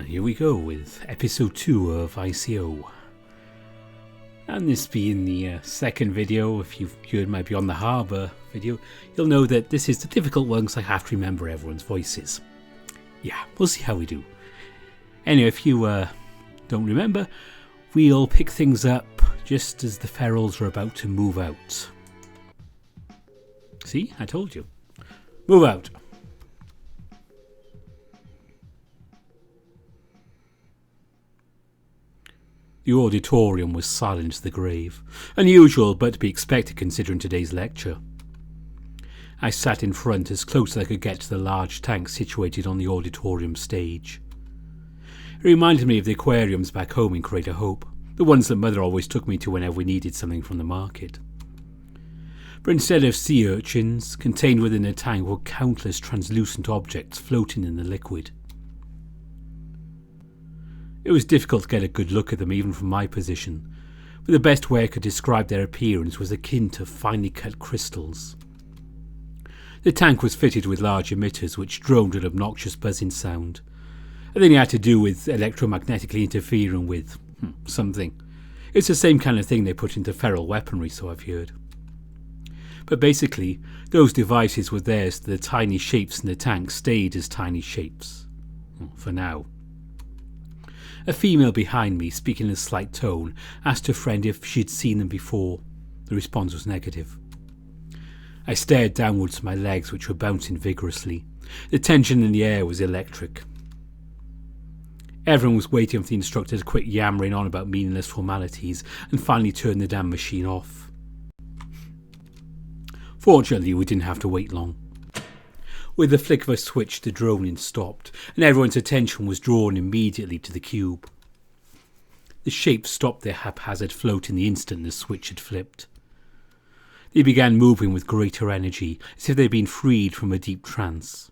And here we go with episode 2 of I.C.O. And this being the second video, if you've heard my Beyond the Harbour video, you'll know that this is the difficult one because I have to remember everyone's voices. Yeah, we'll see how we do. Anyway, if you don't remember, we'll pick things up just as the ferals are about to move out. See, I told you. Move out. The auditorium was silent as the grave, unusual but to be expected considering today's lecture. I sat in front as close as I could get to the large tank situated on the auditorium stage. It reminded me of the aquariums back home in Crater Hope, the ones that Mother always took me to whenever we needed something from the market. But instead of sea urchins, contained within the tank were countless translucent objects floating in the liquid. It was difficult to get a good look at them even from my position, but the best way I could describe their appearance was akin to finely cut crystals. The tank was fitted with large emitters which droned an obnoxious buzzing sound, and then you had to do with electromagnetically interfering with something. It's the same kind of thing they put into feral weaponry, so I've heard. But basically, those devices were there so the tiny shapes in the tank stayed as tiny shapes. For now. A female behind me, speaking in a slight tone, asked her friend if she'd seen them before. The response was negative. I stared downwards at my legs, which were bouncing vigorously. The tension in the air was electric. Everyone was waiting for the instructor to quit yammering on about meaningless formalities and finally turn the damn machine off. Fortunately, we didn't have to wait long. With the flick of a switch, the droning stopped, and everyone's attention was drawn immediately to the cube. The shapes stopped their haphazard float in the instant the switch had flipped. They began moving with greater energy, as if they'd been freed from a deep trance.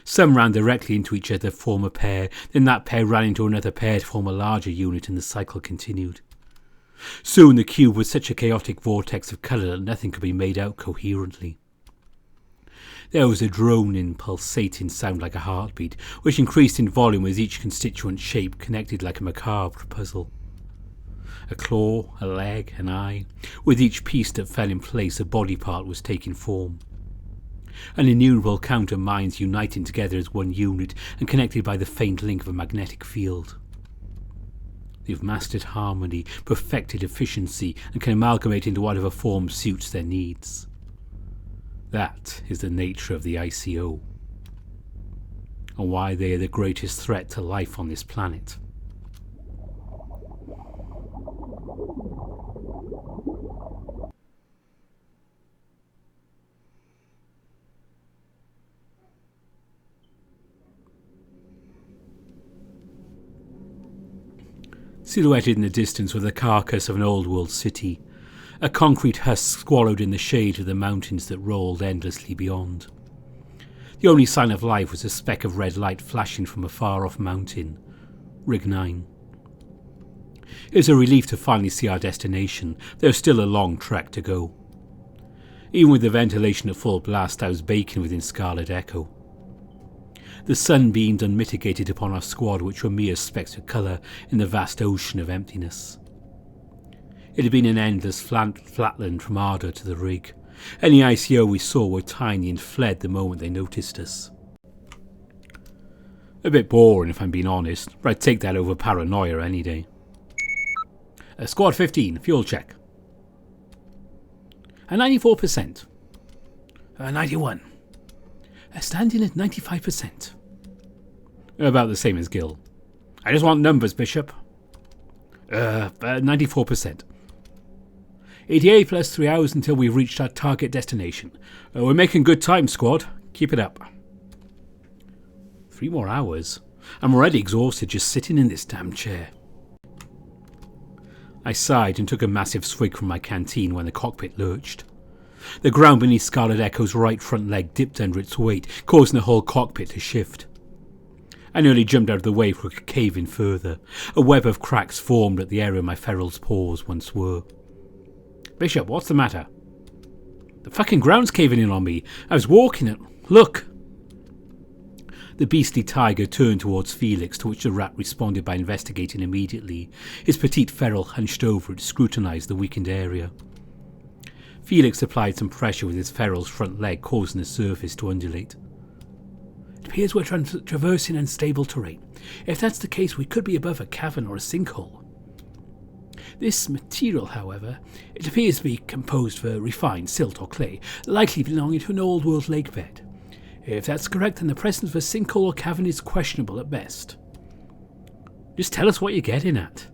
Some ran directly into each other to form a pair, then that pair ran into another pair to form a larger unit, and the cycle continued. Soon the cube was such a chaotic vortex of colour that nothing could be made out coherently. There was a droning, pulsating sound like a heartbeat, which increased in volume as each constituent shape connected like a macabre puzzle. A claw, a leg, an eye. With each piece that fell in place, a body part was taking form. An innumerable count of minds uniting together as one unit and connected by the faint link of a magnetic field. They've mastered harmony, perfected efficiency, and can amalgamate into whatever form suits their needs. That is the nature of the I.C.O. and why they are the greatest threat to life on this planet. Silhouetted in the distance was the carcass of an old world city, a concrete husk swallowed in the shade of the mountains that rolled endlessly beyond. The only sign of life was a speck of red light flashing from a far-off mountain, Rig 9. It was a relief to finally see our destination. There was still a long trek to go. Even with the ventilation at full blast, I was baking within Scarlet Echo. The sun beamed unmitigated upon our squad, which were mere specks of colour in the vast ocean of emptiness. It had been an endless flatland from Otter to the rig. Any I.C.O. we saw were tiny and fled the moment they noticed us. A bit boring if I'm being honest, but I'd take that over paranoia any day. Squad 15, fuel check. 94%. 91. Standing at 95%. About the same as Gil. I just want numbers, Bishop. 94%. 88 plus 3 hours until we've reached our target destination. We're making good time, squad. Keep it up. 3 more hours? I'm already exhausted just sitting in this damn chair. I sighed and took a massive swig from my canteen when the cockpit lurched. The ground beneath Scarlet Echo's right front leg dipped under its weight, causing the whole cockpit to shift. I nearly jumped out of the way before it could cave in further. A web of cracks formed at the area my feral's paws once were. Bishop, what's the matter? The fucking ground's caving in on me. I was walking it. Look! The beastly tiger turned towards Felix, to which the rat responded by investigating immediately. His petite feral hunched over it to scrutinise the weakened area. Felix applied some pressure with his feral's front leg, causing the surface to undulate. It appears we're traversing unstable terrain. If that's the case, we could be above a cavern or a sinkhole. This material, however, it appears to be composed of refined silt or clay, likely belonging to an old world lake bed. If that's correct, then the presence of a sinkhole or cavern is questionable at best. Just tell us what you're getting at.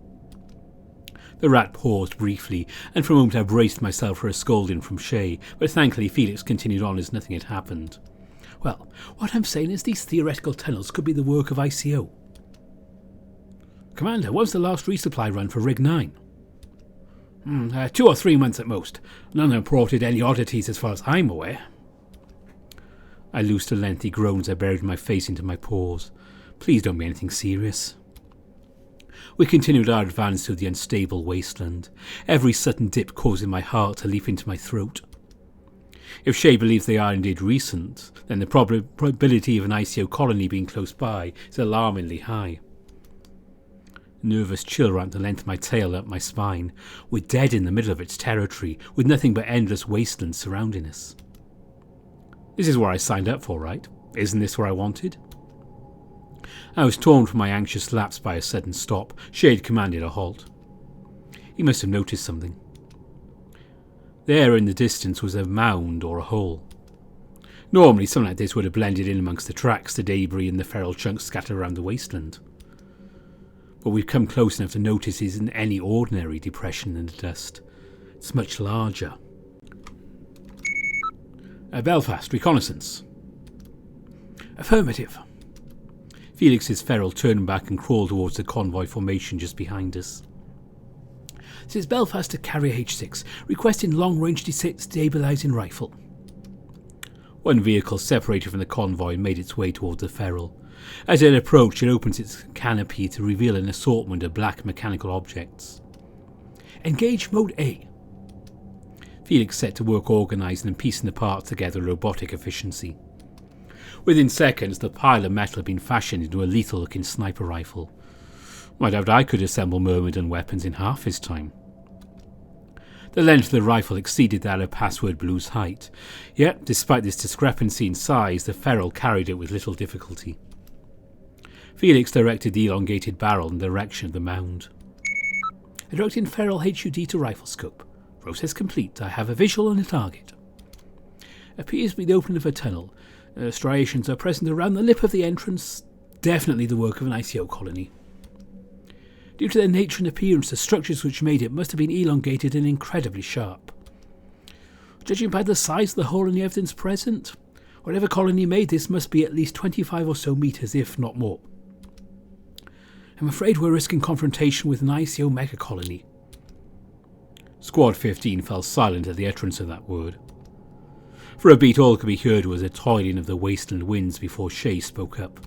The rat paused briefly, and for a moment I braced myself for a scolding from Shay, but thankfully Felix continued on as nothing had happened. Well, what I'm saying is these theoretical tunnels could be the work of I.C.O. Commander, what was the last resupply run for Rig 9? 2 or 3 months at most. None reported any oddities as far as I'm aware. I loosed a lengthy groan as I buried my face into my paws. Please don't be anything serious. We continued our advance through the unstable wasteland, every sudden dip causing my heart to leap into my throat. If Shay believes they are indeed recent, then the probability of an I.C.O. colony being close by is alarmingly high. A nervous chill ran the length of my tail up my spine. We're dead in the middle of its territory, with nothing but endless wasteland surrounding us. This is where I signed up for, right? Isn't this where I wanted? I was torn from my anxious lapse by a sudden stop. Shay had commanded a halt. He must have noticed something. There in the distance was a mound or a hole. Normally something like this would have blended in amongst the tracks, the debris and the feral chunks scattered around the wasteland. But we've come close enough to notice it isn't any ordinary depression in the dust. It's much larger. Belfast, reconnaissance. Affirmative. Felix's feral turned back and crawled towards the convoy formation just behind us. This is Belfast to Carrier H6, requesting long-range destabilising rifle. One vehicle separated from the convoy and made its way towards the feral. As it approached, it opened its canopy to reveal an assortment of black mechanical objects. Engage Mode A. Felix set to work organising and piecing the parts together with robotic efficiency. Within seconds, the pile of metal had been fashioned into a lethal-looking sniper rifle. I doubt I could assemble Myrmidon weapons in half his time. The length of the rifle exceeded that of Password Blue's height, yet, despite this discrepancy in size, the feral carried it with little difficulty. Felix directed the elongated barrel in the direction of the mound. Directing feral HUD to rifle scope. Process complete. I have a visual on the target. Appears to be the opening of a tunnel. Striations are present around the lip of the entrance. Definitely the work of an I.C.O. colony. Due to their nature and appearance, the structures which made it must have been elongated and incredibly sharp. Judging by the size of the hole and the evidence present, whatever colony made this must be at least 25 or so metres, if not more. I'm afraid we're risking confrontation with an I.C.O. mega-colony. Squad 15 fell silent at the utterance of that word. For a beat, all that could be heard was the toiling of the wasteland winds before Shay spoke up.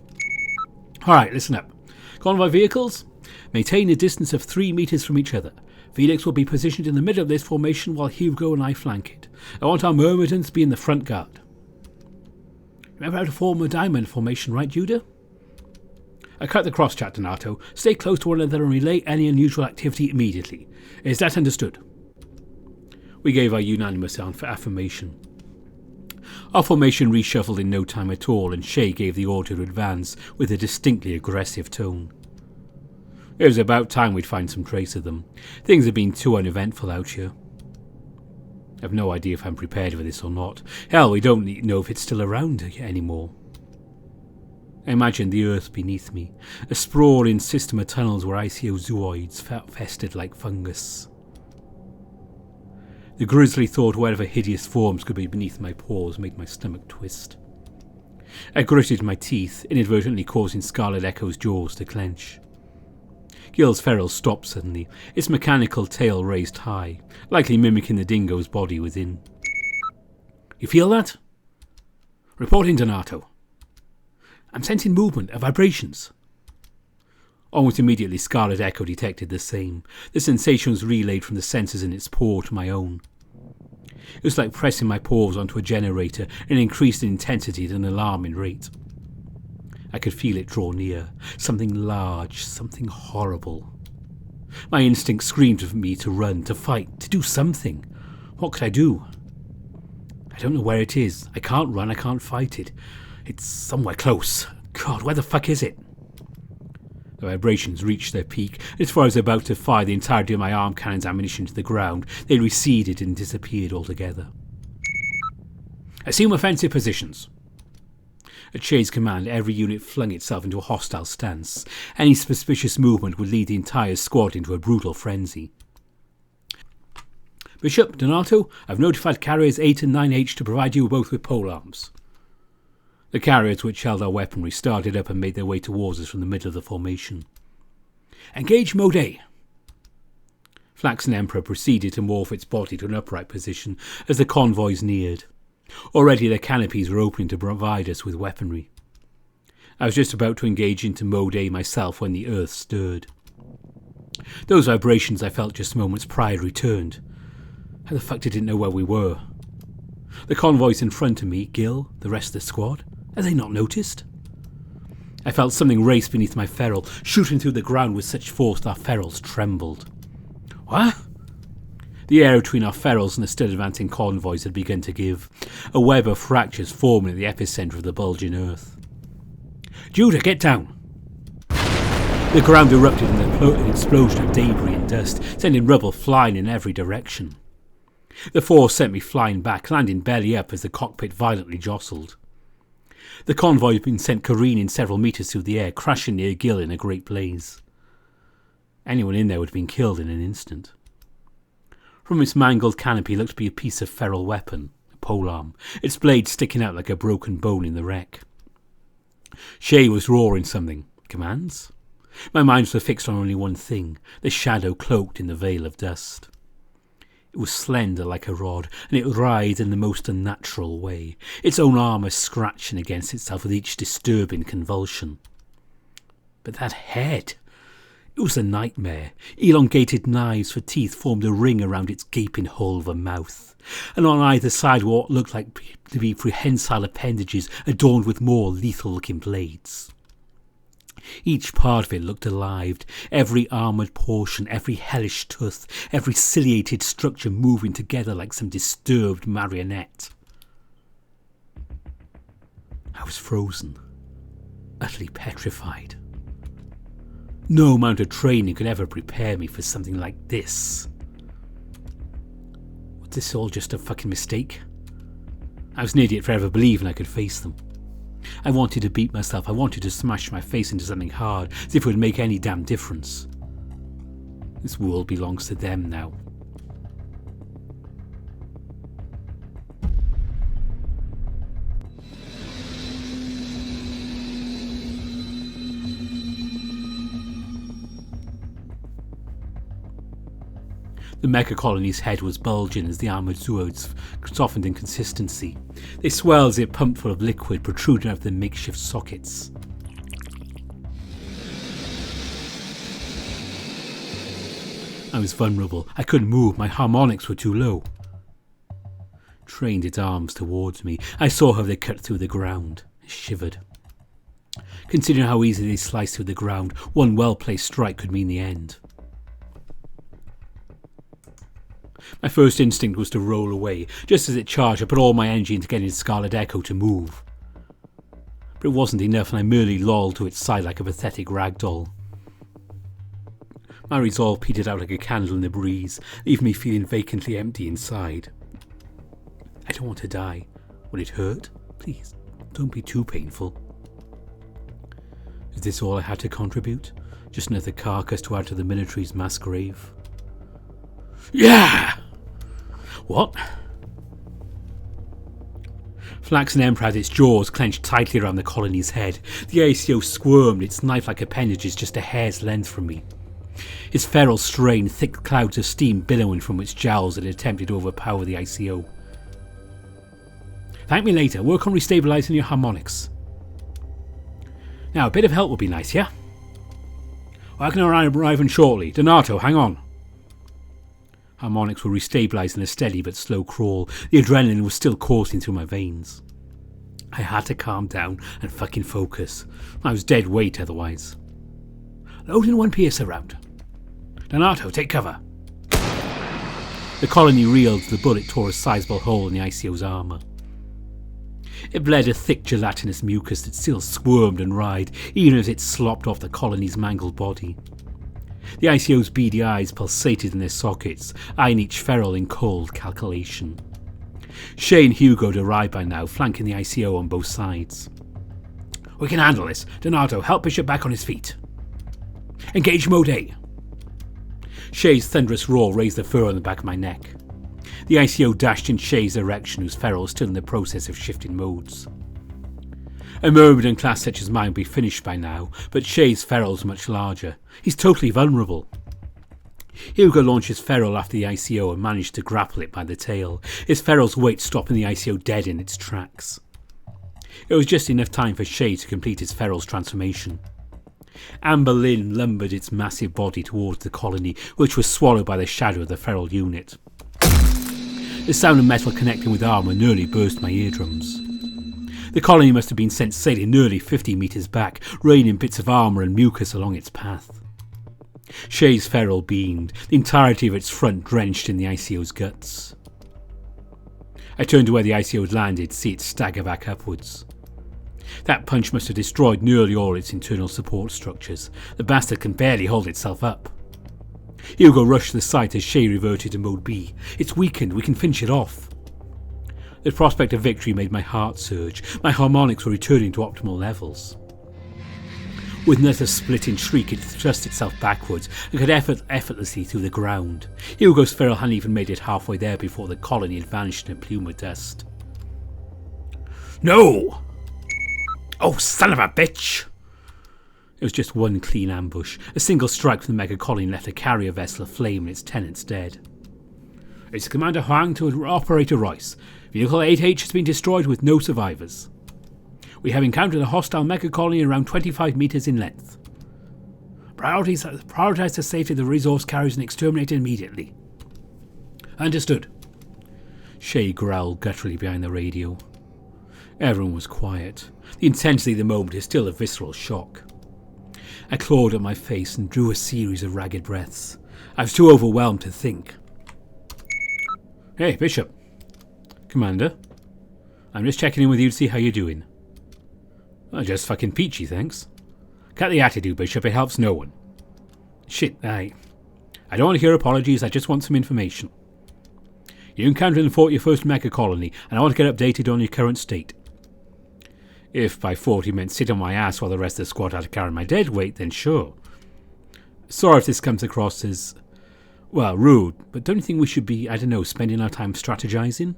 Alright, listen up. Convoy vehicles, maintain a distance of 3 metres from each other. Felix will be positioned in the middle of this formation while Hugo and I flank it. I want our Myrmidons to be in the front guard. Remember how to form a diamond formation, right, Judah? I cut the cross-chat, Donato. Stay close to one another and relay any unusual activity immediately. Is that understood? We gave our unanimous affirmation. Our formation reshuffled in no time at all, and Shay gave the order to advance with a distinctly aggressive tone. It was about time we'd find some trace of them. Things have been too uneventful out here. I've no idea if I'm prepared for this or not. Hell, we don't know if it's still around anymore. I imagined the earth beneath me, a sprawling system of tunnels where I.C.O. zooids festered like fungus. The grisly thought whatever hideous forms could be beneath my paws made my stomach twist. I gritted my teeth, inadvertently causing Scarlet Echo's jaws to clench. Gil's feral stopped suddenly, its mechanical tail raised high, likely mimicking the dingo's body within. You feel that? Reporting, Donato. I'm sensing movement, vibrations. Almost immediately Scarlet Echo detected the same. The sensation was relayed from the sensors in its paw to my own. It was like pressing my paws onto a generator and increased in intensity at an alarming rate. I could feel it draw near. Something large, something horrible. My instinct screamed for me to run, to fight, to do something. What could I do? I don't know where it is. I can't run, I can't fight it. It's somewhere close. God, where the fuck is it? The vibrations reached their peak. As far as I was about to fire the entirety of my arm cannon's ammunition to the ground, they receded and disappeared altogether. Assume offensive positions. At Shay's command, every unit flung itself into a hostile stance. Any suspicious movement would lead the entire squad into a brutal frenzy. Bishop, Donato, I've notified carriers 8 and 9H to provide you both with polearms. The carriers which held our weaponry started up and made their way towards us from the middle of the formation. Engage Mode A. Flaxen Emperor proceeded to morph its body to an upright position as the convoys neared. Already their canopies were opening to provide us with weaponry. I was just about to engage into Mode A myself when the earth stirred. Those vibrations I felt just moments prior returned. How the fuck did it know where we were? The convoys in front of me, Gil, the rest of the squad, had they not noticed? I felt something race beneath my ferrule, shooting through the ground with such force that our ferrules trembled. What? The air between our ferrules and the still advancing convoys had begun to give, a web of fractures forming at the epicentre of the bulging earth. Judah, get down! The ground erupted in an explosion of debris and dust, sending rubble flying in every direction. The force sent me flying back, landing belly up as the cockpit violently jostled. The convoy had been sent careening several metres through the air, crashing near Gil in a great blaze. Anyone in there would have been killed in an instant. From its mangled canopy looked to be a piece of feral weapon, a polearm, its blade sticking out like a broken bone in the wreck. Shay was roaring something. Commands? My mind was fixed on only one thing, the shadow cloaked in the veil of dust. It was slender like a rod, and it writhed in the most unnatural way, its own armour scratching against itself with each disturbing convulsion. But that head! It was a nightmare. Elongated knives for teeth formed a ring around its gaping hole of a mouth, and on either side were what looked like to be prehensile appendages adorned with more lethal-looking blades. Each part of it looked alive, every armoured portion, every hellish tooth, every ciliated structure moving together like some disturbed marionette. I was frozen, utterly petrified. No amount of training could ever prepare me for something like this. Was this all just a fucking mistake? I was an idiot for ever believing I could face them. I wanted to beat myself. I wanted to smash my face into something hard, as if it would make any damn difference. This world belongs to them now. The mecha colony's head was bulging as the armoured zooids softened in consistency. They swelled as it pumped full of liquid protruding out of the makeshift sockets. I was vulnerable. I couldn't move. My harmonics were too low. Trained its arms towards me. I saw how they cut through the ground. I shivered. Considering how easily they sliced through the ground, one well-placed strike could mean the end. My first instinct was to roll away. Just as it charged, I put all my energy into getting Scarlet Echo to move. But it wasn't enough, and I merely lolled to its side like a pathetic ragdoll. My resolve petered out like a candle in the breeze, leaving me feeling vacantly empty inside. I don't want to die. Will it hurt? Please, don't be too painful. Is this all I had to contribute? Just another carcass to add to the military's mass grave? Yeah! What? Flaxen Emperor had its jaws clenched tightly around the colony's head. The I.C.O. squirmed, its knife-like appendages just a hair's length from me. His feral strain, thick clouds of steam billowing from its jowls that attempted to overpower the I.C.O. Thank me later. Work on restabilising your harmonics. Now, a bit of help would be nice, yeah? I can arrive in shortly. Donato, hang on. Harmonics were restabilised in a steady but slow crawl. The adrenaline was still coursing through my veins. I had to calm down and fucking focus. I was dead weight otherwise. Loading one piercer round. Donato, take cover. The colony reeled as the bullet tore a sizable hole in the I.C.O's armour. It bled a thick gelatinous mucus that still squirmed and writhed, even as it slopped off the colony's mangled body. The I.C.O's beady eyes pulsated in their sockets, eyeing each feral in cold calculation. Shay and Hugo had arrived by now, flanking the I.C.O on both sides. We can handle this. Donato, help Bishop back on his feet. Engage mode A. Shay's thunderous roar raised the fur on the back of my neck. The I.C.O dashed in Shay's direction, whose ferrule was still in the process of shifting modes. A Myrmidon class such as mine would be finished by now, but Shay's ferrule is much larger. He's totally vulnerable. Hugo launched his ferrule after the I.C.O and managed to grapple it by the tail, his ferrule's weight stopping the I.C.O dead in its tracks. It was just enough time for Shay to complete his ferrule's transformation. Amber Lynn lumbered its massive body towards the colony, which was swallowed by the shadow of the feral unit. The sound of metal connecting with armour nearly burst my eardrums. The colony must have been sent sailing nearly 50 metres back, raining bits of armour and mucus along its path. Shay's ferrule beamed, the entirety of its front drenched in the I.C.O's guts. I turned to where the I.C.O had landed to see it stagger back upwards. That punch must have destroyed nearly all its internal support structures. The bastard can barely hold itself up. Hugo rushed to the site as Shay reverted to mode B. It's weakened, we can finish it off. The prospect of victory made my heart surge. My harmonics were returning to optimal levels. With another splitting shriek, it thrust itself backwards and cut effortlessly through the ground. Hugo's ferrule hadn't even made it halfway there before the colony had vanished in a plume of dust. No! Oh, son of a bitch! It was just one clean ambush. A single strike from the mega colony left a carrier vessel aflame and its tenants dead. It's Commander Huang to Operator Royce. Vehicle 8H has been destroyed with no survivors. We have encountered a hostile mega colony around 25 metres in length. Prioritize the safety of the resource carriers and exterminate it immediately. Understood. Shay growled gutturally behind the radio. Everyone was quiet. The intensity of the moment is still a visceral shock. I clawed at my face and drew a series of ragged breaths. I was too overwhelmed to think. Hey, Bishop. Commander. I'm just checking in with you to see how you're doing. Oh, just fucking peachy, thanks. Cut the attitude, Bishop, it helps no one. Shit, I don't want to hear apologies, I just want some information. You encountered and fought your first mega colony, and I want to get updated on your current state. If by fought you meant sit on my ass while the rest of the squad had to carry my dead weight, then sure. Sorry if this comes across as, well, rude, but don't you think we should be, spending our time strategizing?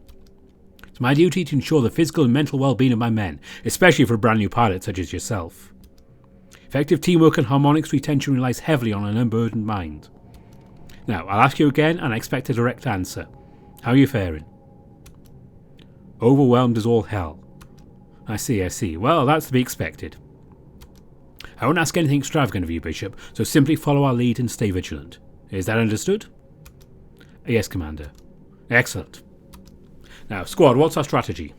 It's my duty to ensure the physical and mental well-being of my men, especially for a brand new pilot such as yourself. Effective teamwork and harmonics retention relies heavily on an unburdened mind. Now, I'll ask you again, and I expect a direct answer. How are you faring? Overwhelmed as all hell. I see. Well, that's to be expected. I won't ask anything extravagant of you, Bishop, so simply follow our lead and stay vigilant. Is that understood? Yes, Commander. Excellent. Now, squad, what's our strategy?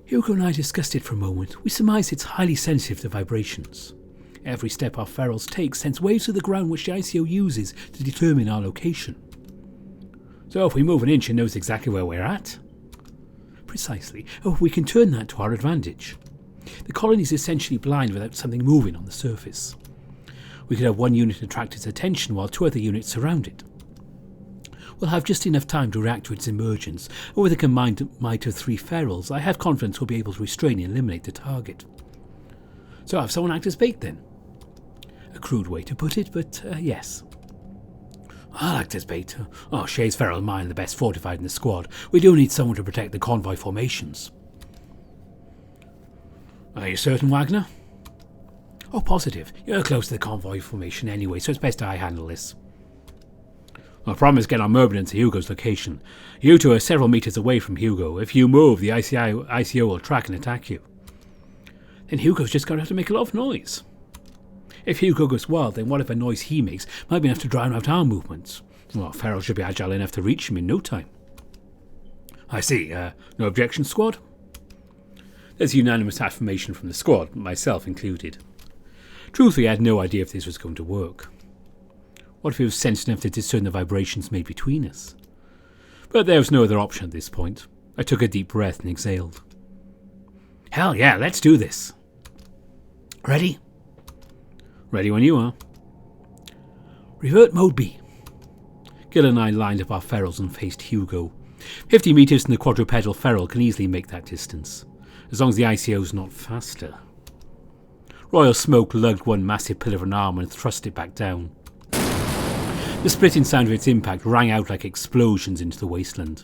Hugo and I discussed it for a moment. We surmised it's highly sensitive to vibrations. Every step our ferals take sends waves to the ground which the I.C.O uses to determine our location. So if we move an inch, it knows exactly where we're at. Precisely. Oh, we can turn that to our advantage. The colony is essentially blind without something moving on the surface. We could have one unit attract its attention while two other units surround it. We'll have just enough time to react to its emergence, and with a combined might of 3 ferals, I have confidence we'll be able to restrain and eliminate the target. So have someone act as bait then? A crude way to put it, but yes. I'll act as bait. Oh, Shay's feral and mine are the best fortified in the squad. We do need someone to protect the convoy formations. Are you certain, Wagner? Oh, positive. You're close to the convoy formation anyway, so it's best I handle this. I promise to get our Myrmidon to Hugo's location. You two are several metres away from Hugo. If you move, the I.C.O will track and attack you. Then Hugo's just going to have to make a lot of noise. If Hugo goes wild, then whatever noise he makes might be enough to drown out our movements. Well, Feral should be agile enough to reach him in no time. I see. No objection, squad? There's unanimous affirmation from the squad, myself included. Truthfully, I had no idea if this was going to work. What if it was sensitive enough to discern the vibrations made between us? But there was no other option at this point. I took a deep breath and exhaled. Hell yeah, let's do this. Ready? Ready when you are. Revert mode B. Gil and I lined up our ferals and faced Hugo. 50 metres and the quadrupedal feral can easily make that distance, as long as the I.C.O's not faster. Royal Smoke lugged one massive pillar of an arm and thrust it back down. The splitting sound of its impact rang out like explosions into the wasteland.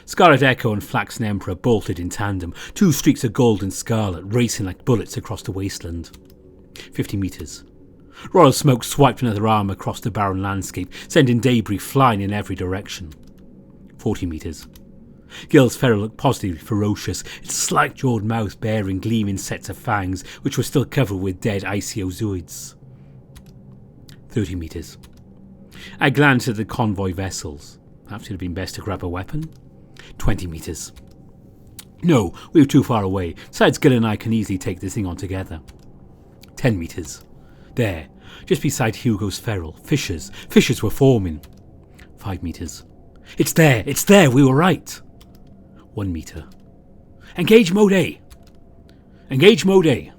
Scarlet Echo and Flaxen Emperor bolted in tandem, two streaks of gold and scarlet racing like bullets across the wasteland. 50 metres. Royal Smoke swiped another arm across the barren landscape, sending debris flying in every direction. 40 metres. Gil's feral looked positively ferocious, its slack-jawed mouth bearing gleaming sets of fangs, which were still covered with dead I.C.O zooids. 30 metres. I glanced at the convoy vessels. Perhaps it would have been best to grab a weapon. 20 metres. No, we were too far away. Besides, Gil and I can easily take this thing on together. 10 metres. There, just beside Hugo's feral. Fissures were forming. 5 metres. It's there, we were right. 1 metre. Engage mode A. Engage mode A.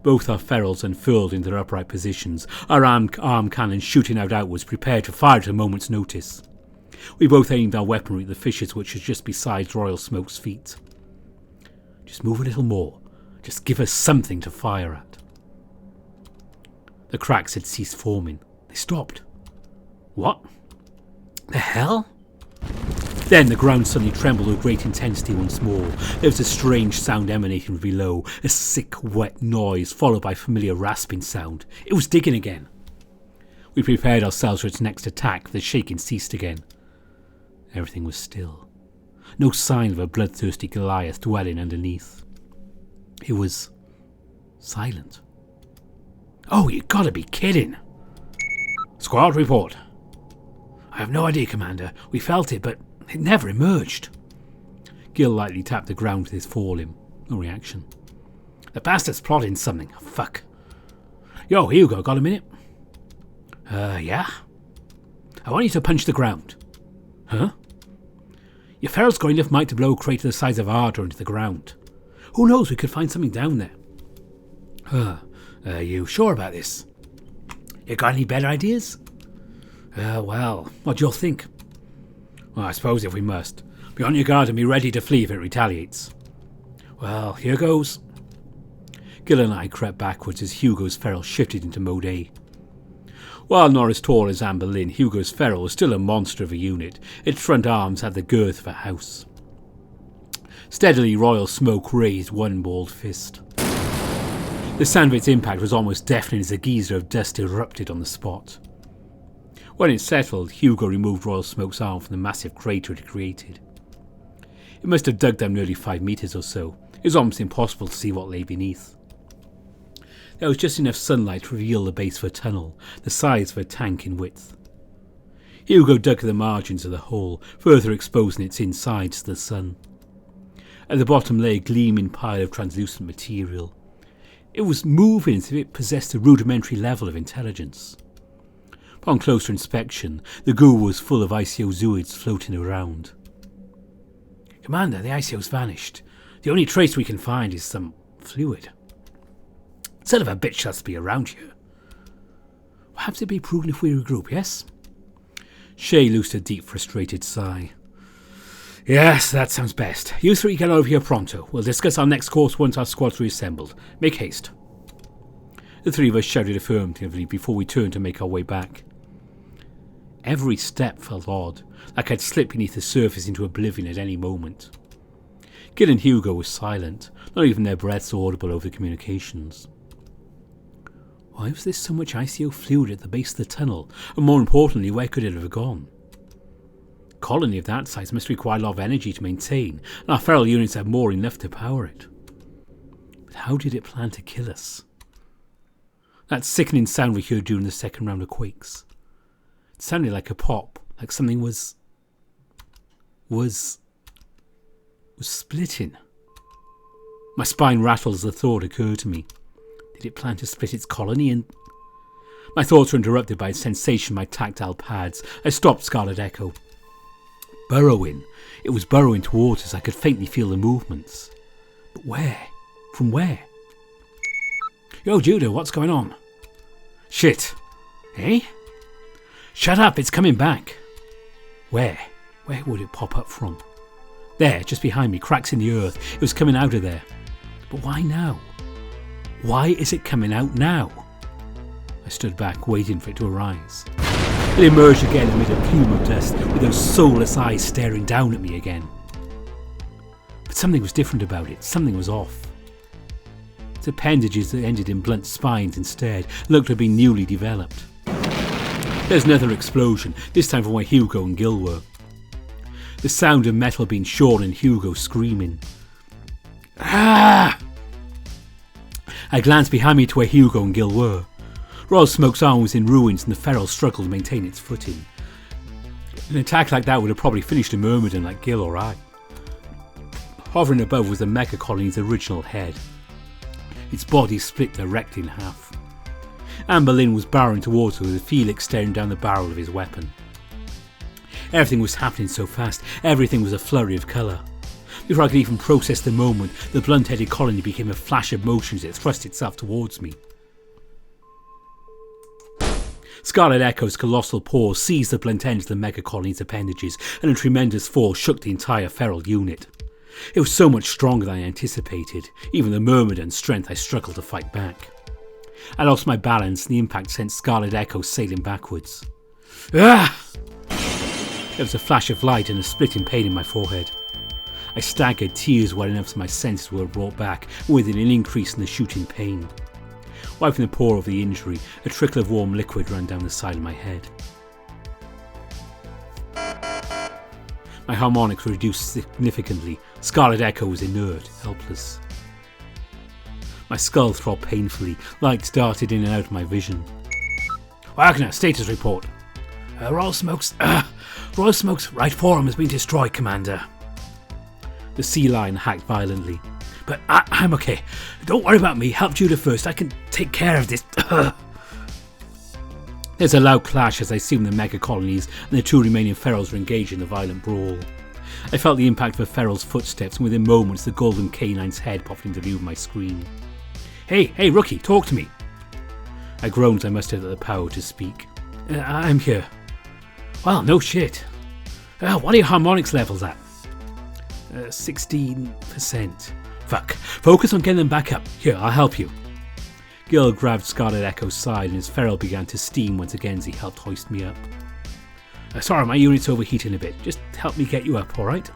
Both our ferals unfurled in their upright positions, our arm cannons shooting out outwards, prepared to fire at a moment's notice. We both aimed our weaponry at the fissures which was just beside Royal Smoke's feet. Just move a little more. Just give us something to fire at. The cracks had ceased forming. They stopped. What? The hell? Then the ground suddenly trembled with great intensity once more. There was a strange sound emanating from below, a sick, wet noise, followed by a familiar rasping sound. It was digging again. We prepared ourselves for its next attack. The shaking ceased again. Everything was still. No sign of a bloodthirsty Goliath dwelling underneath. It was silent. Oh, you gotta be kidding. Squad report. I have no idea, Commander. We felt it, but it never emerged. Gil lightly tapped the ground with his forelimb. No reaction. The bastard's plotting something. Fuck. Yo, Hugo, got a minute? Yeah? I want you to punch the ground. Huh? Your feral's got enough might to blow a crater the size of Otter into the ground. Who knows, we could find something down there. You sure about this? You got any better ideas? Well, what do you all think? Well, I suppose if we must. Be on your guard and be ready to flee if it retaliates. Well, here goes. Gil and I crept backwards as Hugo's feral shifted into mode A. While not as tall as Anne Boleyn, Hugo's feral was still a monster of a unit. Its front arms had the girth of a house. Steadily, Royal Smoke raised one balled fist. The sound of its impact was almost deafening as a geyser of dust erupted on the spot. When it settled, Hugo removed Royal Smoke's arm from the massive crater it had created. It must have dug down nearly 5 metres or so. It was almost impossible to see what lay beneath. There was just enough sunlight to reveal the base of a tunnel, the size of a tank in width. Hugo dug at the margins of the hole, further exposing its insides to the sun. At the bottom lay a gleaming pile of translucent material. It was moving as if it possessed a rudimentary level of intelligence. Upon closer inspection, the goo was full of I.C.O zooids floating around. Commander, the I.C.O's vanished. The only trace we can find is some fluid. Son of a bitch has to be around here. Perhaps it'd be prudent if we regroup, yes? Shay loosed a deep, frustrated sigh. Yes, that sounds best. You three get over here pronto. We'll discuss our next course once our squad's reassembled. Make haste. The three of us shouted affirmatively before we turned to make our way back. Every step felt odd, like I'd slip beneath the surface into oblivion at any moment. Gil and Hugo were silent, not even their breaths audible over the communications. Why was there so much I.C.O fluid at the base of the tunnel, and more importantly, where could it have gone? A colony of that size must require a lot of energy to maintain, and our feral units have more than enough to power it. But how did it plan to kill us? That sickening sound we heard during the second round of quakes. It sounded like a pop, like something was splitting. My spine rattled as the thought occurred to me. Did it plan to split its colony and... My thoughts were interrupted by a sensation in my tactile pads. I stopped Scarlet Echo. Burrowing. It was burrowing towards us. I could faintly feel the movements. But where? From where? Yo, Judo, what's going on? Shit. Eh? Shut up, it's coming back. Where? Where would it pop up from? There, just behind me, cracks in the earth. It was coming out of there. But why now? Why is it coming out now? I stood back, waiting for it to arise. It emerged again amid a plume of dust, with those soulless eyes staring down at me again. But something was different about it. Something was off. Its appendages that ended in blunt spines instead looked to have been newly developed. There's another explosion, this time from where Hugo and Gil were. The sound of metal being shorn and Hugo screaming. Ah! I glanced behind me to where Hugo and Gil were. Royal Smoke's arm was in ruins and the feral struggled to maintain its footing. An attack like that would have probably finished a Myrmidon like Gil or I. Hovering above was the mecha colony's original head. Its body split direct in half. Anne Boleyn was barreling towards her with Felix staring down the barrel of his weapon. Everything was happening so fast, everything was a flurry of colour. Before I could even process the moment, the blunt-headed colony became a flash of motion as it thrust itself towards me. Scarlet Echo's colossal paws seized the blunt ends of the mega colony's appendages, and a tremendous force shook the entire feral unit. It was so much stronger than I anticipated. Even the Myrmidon's strength I struggled to fight back. I lost my balance and the impact sent Scarlet Echo sailing backwards. Ah! There was a flash of light and a splitting pain in my forehead. I staggered, tears welling up as my senses were brought back, with an increase in the shooting pain. Wiping the paw of the injury, a trickle of warm liquid ran down the side of my head. My harmonics were reduced significantly. Scarlet Echo was inert, helpless. My skull throbbed painfully. Lights darted in and out of my vision. Wagner, status report. Royal Smoke's right forearm has been destroyed, Commander. The sea lion hacked violently. But I'm okay. Don't worry about me. Help Judah first. I can take care of this. There's a loud clash as I assumed the mega colonies and the two remaining ferals were engaged in a violent brawl. I felt the impact of a feral's footsteps, and within moments the golden canine's head popped into view of my screen. Hey, rookie, talk to me. I groaned as I mustered the power to speak. I'm here. Well, no shit. What are your harmonics levels at? 16%. Fuck. Focus on getting them back up. Here, I'll help you. Gil grabbed Scarlet Echo's side and his feral began to steam once again as he helped hoist me up. Sorry, my unit's overheating a bit. Just help me get you up, alright?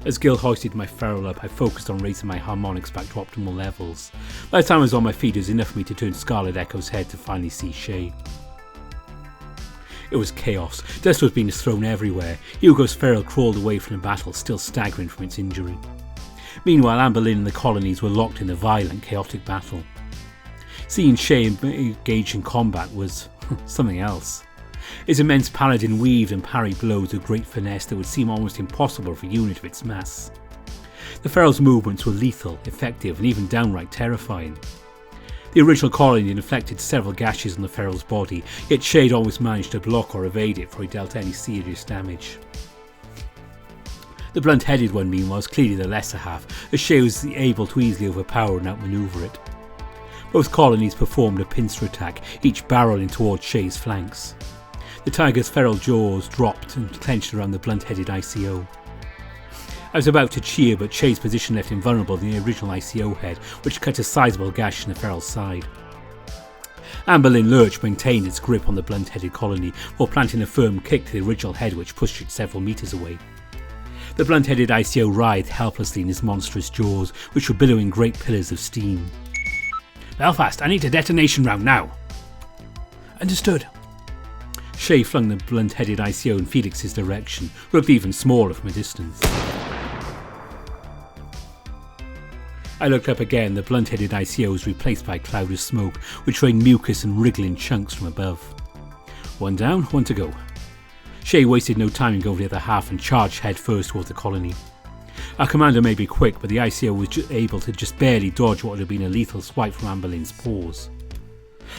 As Gil hoisted my feral up, I focused on raising my harmonics back to optimal levels. By the time I was on my feet, it was enough for me to turn Scarlet Echo's head to finally see Shay. It was chaos. Dust was being thrown everywhere. Hugo's feral crawled away from the battle, still staggering from its injury. Meanwhile, Anne Boleyn and the colonies were locked in a violent, chaotic battle. Seeing Shay engaged in combat was something else. His immense paladin weaved and parried blows with great finesse that would seem almost impossible for a unit of its mass. The feral's movements were lethal, effective, and even downright terrifying. The original colony had inflicted several gashes on the feral's body, yet Shay had always managed to block or evade it before he dealt any serious damage. The blunt-headed one, meanwhile, was clearly the lesser half, as Shay was able to easily overpower and outmaneuver it. Both colonies performed a pincer attack, each barreling towards Shay's flanks. The tiger's feral jaws dropped and clenched around the blunt-headed I.C.O. I was about to cheer, but Shay's position left him vulnerable to the original I.C.O. head, which cut a sizable gash in the feral's side. Anne Boleyn lurched, maintained its grip on the blunt-headed colony, while planting a firm kick to the original head which pushed it several metres away. The blunt-headed I.C.O. writhed helplessly in his monstrous jaws, which were billowing great pillars of steam. Belfast, I need a detonation round now. Understood. Shay flung the blunt-headed I.C.O. in Felix's direction, who looked even smaller from a distance. I looked up again. The blunt-headed I.C.O. was replaced by a cloud of smoke, which rained mucus and wriggling chunks from above. One down, one to go. Shay wasted no time in going over the other half and charged head first towards the colony. Our commander may be quick, but the I.C.O was able to just barely dodge what would have been a lethal swipe from Amberlin's paws.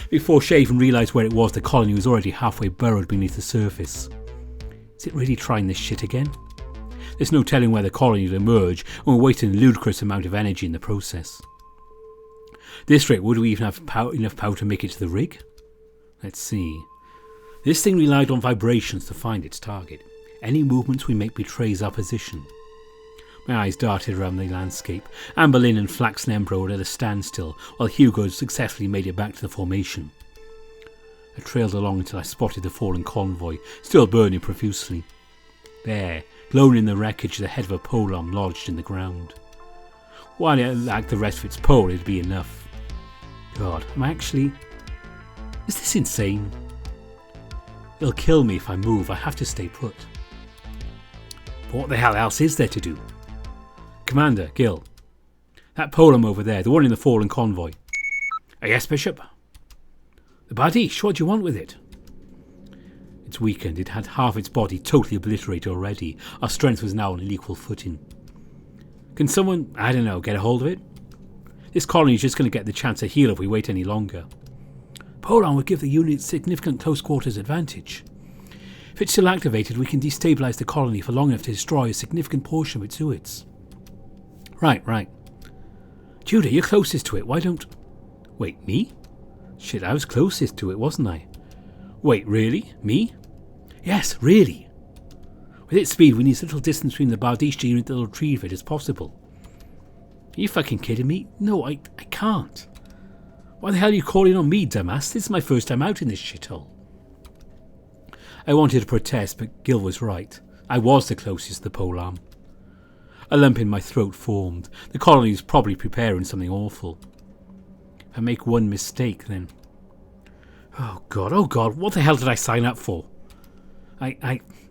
Before Shay even realised where it was, the colony was already halfway burrowed beneath the surface. Is it really trying this shit again? There's no telling where the colony would emerge, and we're wasting a ludicrous amount of energy in the process. At this rate, would we even have enough power to make it to the rig? Let's see. This thing relied on vibrations to find its target. Any movements we make betrays our position. My eyes darted around the landscape. Amberlin and Flaxen Emperor were at a standstill, while Hugo successfully made it back to the formation. I trailed along until I spotted the fallen convoy, still burning profusely. There, glowing in the wreckage, the head of a polearm lodged in the ground. While it lacked the rest of its pole, it'd be enough. God, am I actually... Is this insane? It'll kill me if I move. I have to stay put. But what the hell else is there to do? Commander, Gil. That polearm over there, the one in the fallen convoy. Yes, Bishop? The Bardiche, what do you want with it? It's weakened. It had half its body totally obliterated already. Our strength was now on an equal footing. Can someone, I don't know, get a hold of it? This colony is just going to get the chance to heal if we wait any longer. Polearm would give the unit significant close quarters advantage. If it's still activated, we can destabilise the colony for long enough to destroy a significant portion of its suits. Right. Judah, you're closest to it. Why don't... Wait, me? Shit, I was closest to it, wasn't I? Wait, really? Me? Yes, really. With its speed, we need as little distance between the Bardiche unit that will retrieve it as possible. Are you fucking kidding me? No, I can't. Why the hell are you calling on me, dumbass? This is my first time out in this shithole. I wanted to protest, but Gil was right. I was the closest to the polearm. A lump in my throat formed. The colony was probably preparing something awful. If I make one mistake, then... Oh God, what the hell did I sign up for?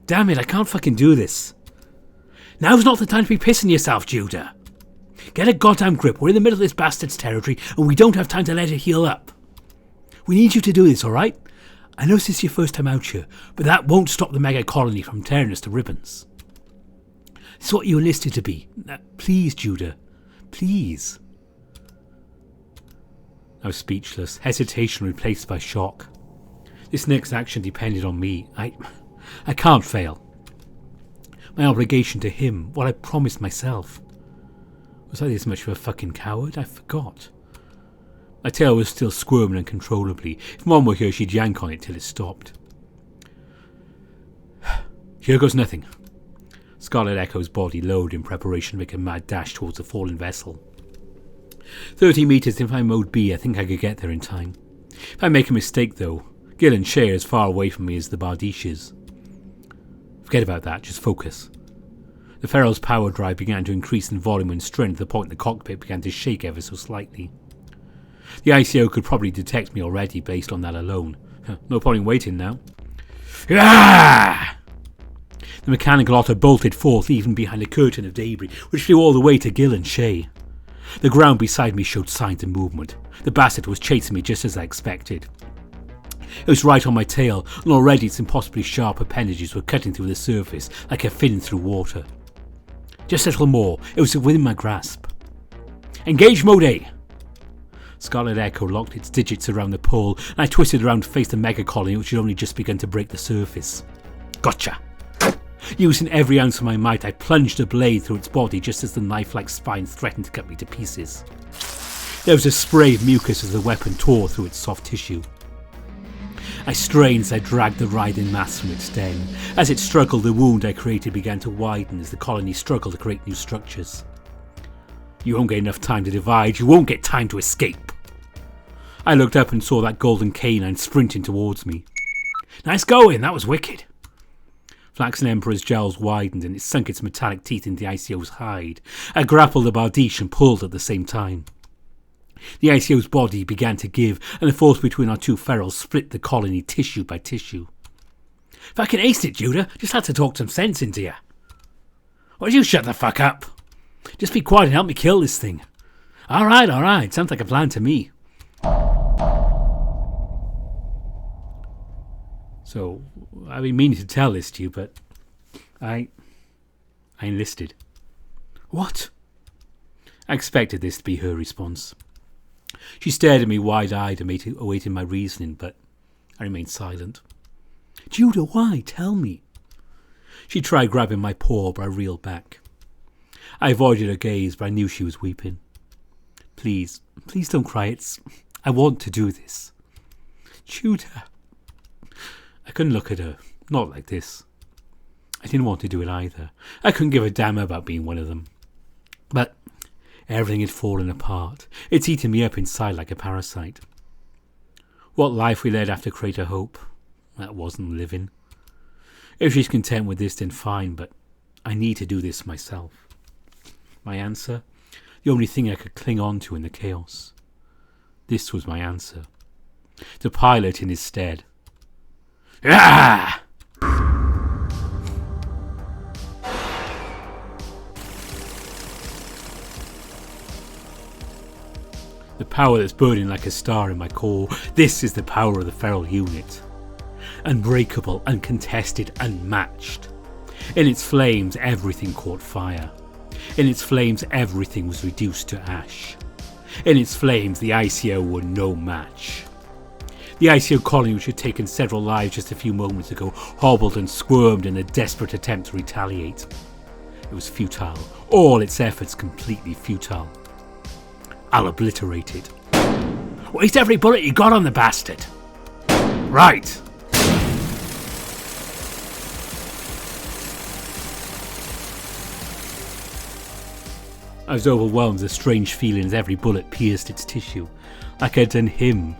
Damn it, I can't fucking do this. Now's not the time to be pissing yourself, Judah. Get a goddamn grip. We're in the middle of this bastard's territory, and we don't have time to let it heal up. We need you to do this, alright? I know this is your first time out here, but that won't stop the mega colony from tearing us to ribbons. It's what you enlisted to be. Please, Judah. Please. I was speechless, hesitation replaced by shock. This next action depended on me. I can't fail. My obligation to him, what I promised myself. Was I this much of a fucking coward? I forgot. My tail was still squirming uncontrollably. If Mom were here, she'd yank on it till it stopped. Here goes nothing. Scarlet Echo's body lowered in preparation to make a mad dash towards the fallen vessel. 30 metres if I mode B, I think I could get there in time. If I make a mistake though, Gil and Shay are as far away from me as the Bardiche is. Forget about that, just focus. The Feral's power drive began to increase in volume and strength to the point the cockpit began to shake ever so slightly. The I.C.O could probably detect me already based on that alone. No point in waiting now. Ah! The mechanical Otter bolted forth even behind a curtain of debris which flew all the way to Gil and Shay. The ground beside me showed signs of movement. The bastard was chasing me just as I expected. It was right on my tail, and already its impossibly sharp appendages were cutting through the surface like a fin through water. Just a little more. It was within my grasp. Engage Mode A! Scarlet Echo locked its digits around the pole, and I twisted around to face the mega colony which had only just begun to break the surface. Gotcha! Using every ounce of my might, I plunged a blade through its body just as the knife-like spine threatened to cut me to pieces. There was a spray of mucus as the weapon tore through its soft tissue. I strained as I dragged the writhing mass from its den. As it struggled, the wound I created began to widen as the colony struggled to create new structures. You won't get enough time to divide, you won't get time to escape. I looked up and saw that golden canine sprinting towards me. Nice going, that was wicked. Flaxen Emperor's jowls widened and it sunk its metallic teeth into the I.C.O's hide. I grappled the Bardiche and pulled at the same time. The I.C.O's body began to give, and the force between our two ferals split the colony tissue by tissue. Fucking aced it, Judah. Just had to talk some sense into you. Why don't you shut the fuck up? Just be quiet and help me kill this thing. Alright. Sounds like a plan to me. So, I've been meaning to tell this to you, but I enlisted. What? I expected this to be her response. She stared at me wide-eyed, awaiting my reasoning, but I remained silent. Judah, why? Tell me. She tried grabbing my paw, but I reeled back. I avoided her gaze, but I knew she was weeping. Please don't cry. I want to do this. Judah. I couldn't look at her, not like this. I didn't want to do it either. I couldn't give a damn about being one of them. But everything had fallen apart. It's eaten me up inside like a parasite. What life we led after Crater Hope, that wasn't living. If she's content with this, then fine, but I need to do this myself. My answer? The only thing I could cling on to in the chaos. This was my answer. The pilot in his stead. Ah! The power that's burning like a star in my core. This is the power of the feral unit. Unbreakable, uncontested, unmatched. In its flames, everything caught fire. In its flames, everything was reduced to ash. In its flames, the I.C.O were no match. The I.C.O colony, which had taken several lives just a few moments ago, hobbled and squirmed in a desperate attempt to retaliate. It was futile. All its efforts completely futile. I'll obliterate it. Waste every bullet you got on the bastard. Right. I was overwhelmed with a strange feeling as every bullet pierced its tissue, like I'd done him,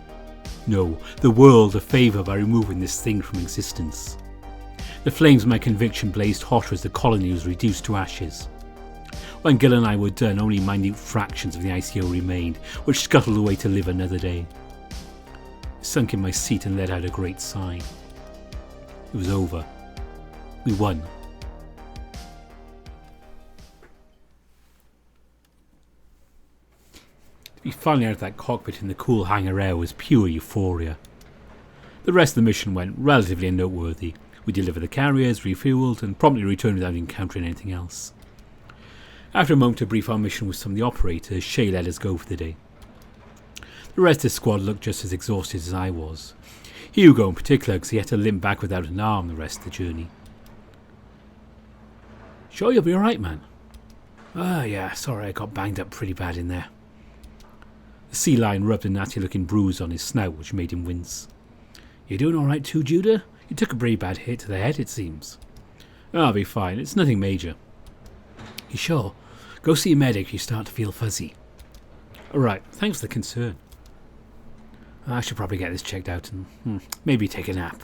no, the world, a favour by removing this thing from existence. The flames of my conviction blazed hotter as the colony was reduced to ashes. When Gil and I were done, only minute fractions of the I.C.O remained, which scuttled away to live another day. I sunk in my seat and let out a great sigh. It was over. We won. To be finally out of that cockpit in the cool hangar air was pure euphoria. The rest of the mission went relatively unnoteworthy. We delivered the carriers, refueled, and promptly returned without encountering anything else. After a moment to brief our mission with some of the operators, Shay let us go for the day. The rest of the squad looked just as exhausted as I was. Hugo in particular, because he had to limp back without an arm the rest of the journey. Sure you'll be alright, man? Yeah, sorry I got banged up pretty bad in there. The sea lion rubbed a nasty-looking bruise on his snout, which made him wince. You doing alright too, Judah? You took a pretty bad hit to the head, it seems. I'll be fine. It's nothing major. You sure? Go see a medic if you start to feel fuzzy. Alright, thanks for the concern. I should probably get this checked out and maybe take a nap.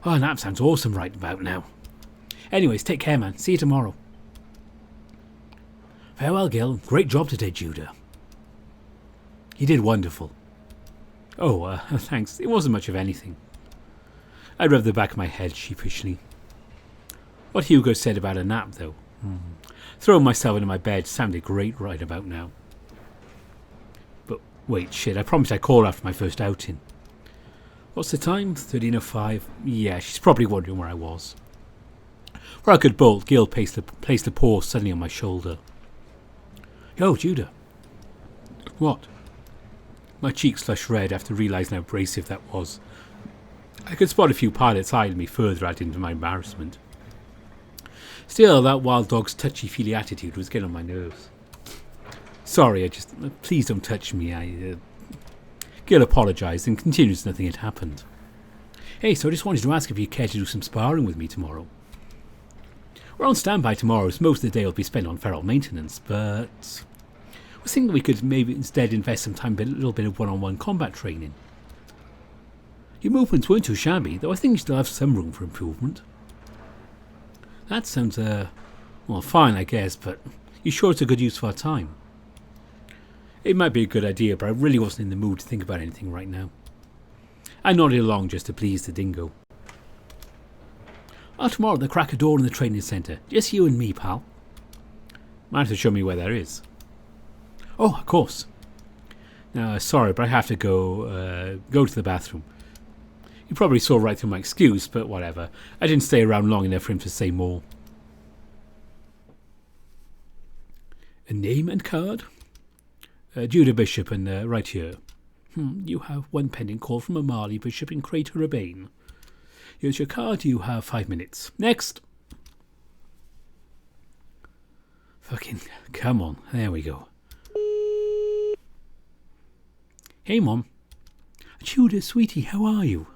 Oh, a nap sounds awesome right about now. Anyways, take care, man. See you tomorrow. Farewell, Gil. Great job today, Judah. You did wonderful. Oh, thanks. It wasn't much of anything. I rubbed the back of my head sheepishly. What Hugo said about a nap, though. Throwing myself into my bed sounded great right about now. But wait, shit, I promised I'd call after my first outing. What's the time? 13:05? Yeah, she's probably wondering where I was. Before I could bolt, Gil placed a paw suddenly on my shoulder. Yo, Judah. What? My cheeks flushed red after realising how abrasive that was. I could spot a few pilots eyeing me further out into my embarrassment. Still, that wild dog's touchy-feely attitude was getting on my nerves. Sorry, please don't touch me. Gil apologised and continued as nothing had happened. Hey, so I just wanted to ask if you care to do some sparring with me tomorrow. We're on standby tomorrow, as most of the day will be spent on feral maintenance, but I was thinking we could maybe instead invest some time in a little bit of one-on-one combat training. Your movements weren't too shabby, though I think you still have some room for improvement. That sounds, well, fine, I guess, but you sure it's a good use of our time? It might be a good idea, but I really wasn't in the mood to think about anything right now. I nodded along just to please the dingo. Tomorrow they'll crack a door in the training centre. Just you and me, pal. Might have to show me where that is. Oh, of course. Now, sorry, but I have to go to the bathroom. You probably saw right through my excuse, but whatever. I didn't stay around long enough for him to say more. A name and card? Judah Bishop and right here. You have one pending call from a Marley Bishop in Crater Urbane. Here's your card. You have 5 minutes. Next. Fucking come on. There we go. Hey, Mom. Judah, sweetie, how are you?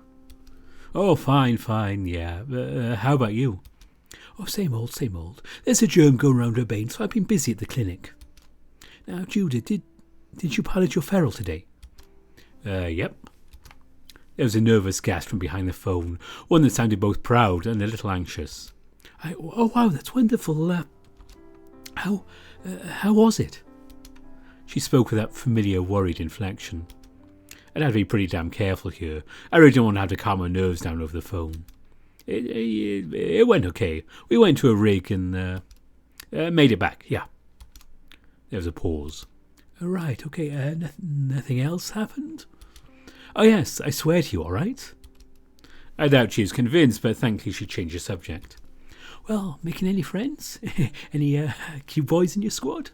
Oh, fine, yeah. How about you? Oh, same old. There's a germ going round Urbane, so I've been busy at the clinic. Now, Judah, did you pilot your feral today? Yep. There was a nervous gasp from behind the phone, one that sounded both proud and a little anxious. Oh, wow, that's wonderful. How was it? She spoke with that familiar, worried inflection. I'd have to be pretty damn careful here. I really don't want to have to calm my nerves down over the phone. It went okay. We went to a rig and made it back, yeah. There was a pause. Right, okay, nothing else happened? Oh yes, I swear to you, all right? I doubt she was convinced, but thankfully she changed the subject. Well, making any friends? Any cute boys in your squad?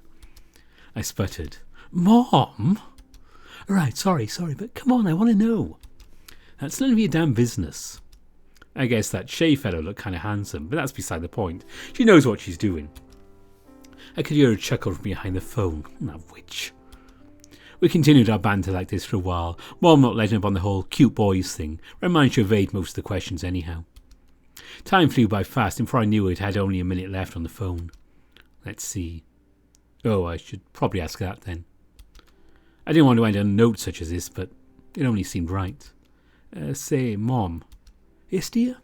I sputtered. Mom? Right, sorry, but come on, I want to know. That's none of your damn business. I guess that Shay fellow looked kind of handsome, but that's beside the point. She knows what she's doing. I could hear her chuckle from behind the phone. That witch. We continued our banter like this for a while, Mom not letting up on the whole cute boys thing. I managed to evade most of the questions anyhow. Time flew by fast, and before I knew it, I had only a minute left on the phone. Let's see. Oh, I should probably ask that then. I didn't want to end on a note such as this, but it only seemed right. Say, Mom. Yes, dear?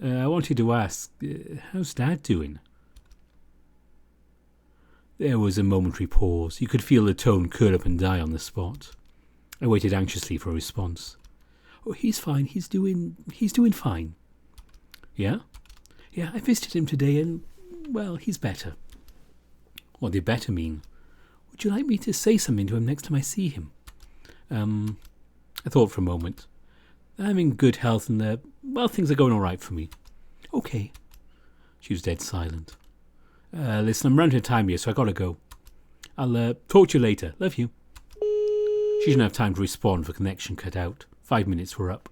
I wanted to ask, how's Dad doing? There was a momentary pause. You could feel the tone curl up and die on the spot. I waited anxiously for a response. Oh, he's fine. He's doing fine. Yeah? Yeah, I visited him today and, well, he's better. What did better mean? Would you like me to say something to him next time I see him? I thought for a moment. I'm in good health and, well, things are going all right for me. Okay. She was dead silent. Listen, I'm running out of time here, so I gotta go. I'll talk to you later. Love you. She didn't have time to respond for connection cut out. 5 minutes were up.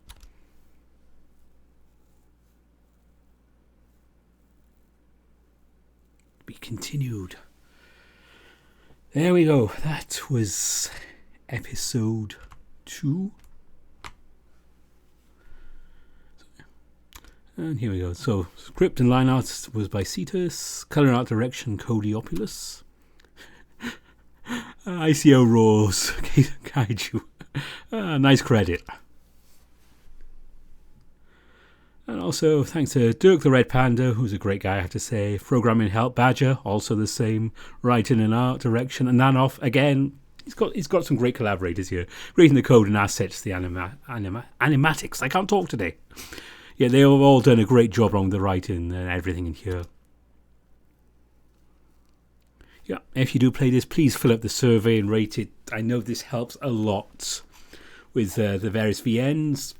Be continued. There we go. That was episode 2. And here we go. So, script and line art was by Cetus. Colour and art direction, Codiopulus. I.C.O. Roars, Kaiju. Nice credit. And also, thanks to Dirk the Red Panda, who's a great guy, I have to say. Programming help, Badger, also the same. Writing and art direction. And Nanoff, again, he's got some great collaborators here. Creating the code and assets, the animatics. I can't talk today. Yeah, they've all done a great job along the writing and everything in here. Yeah, if you do play this, please fill up the survey and rate it. I know this helps a lot with the various VNs.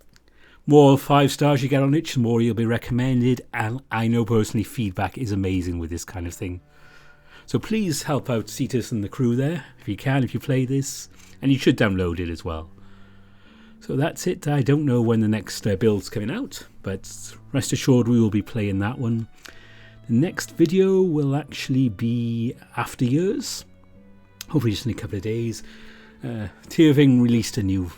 More 5 stars you get on it, the more you'll be recommended. And I know personally feedback is amazing with this kind of thing. So please help out Cetus and the crew there, if you can, if you play this. And you should download it as well. So that's it. I don't know when the next build's coming out, but rest assured we will be playing that one. The next video will actually be after years, hopefully just in a couple of days. Tearving released a new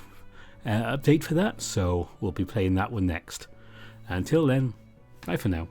update for that, so we'll be playing that one next. Until then, bye for now.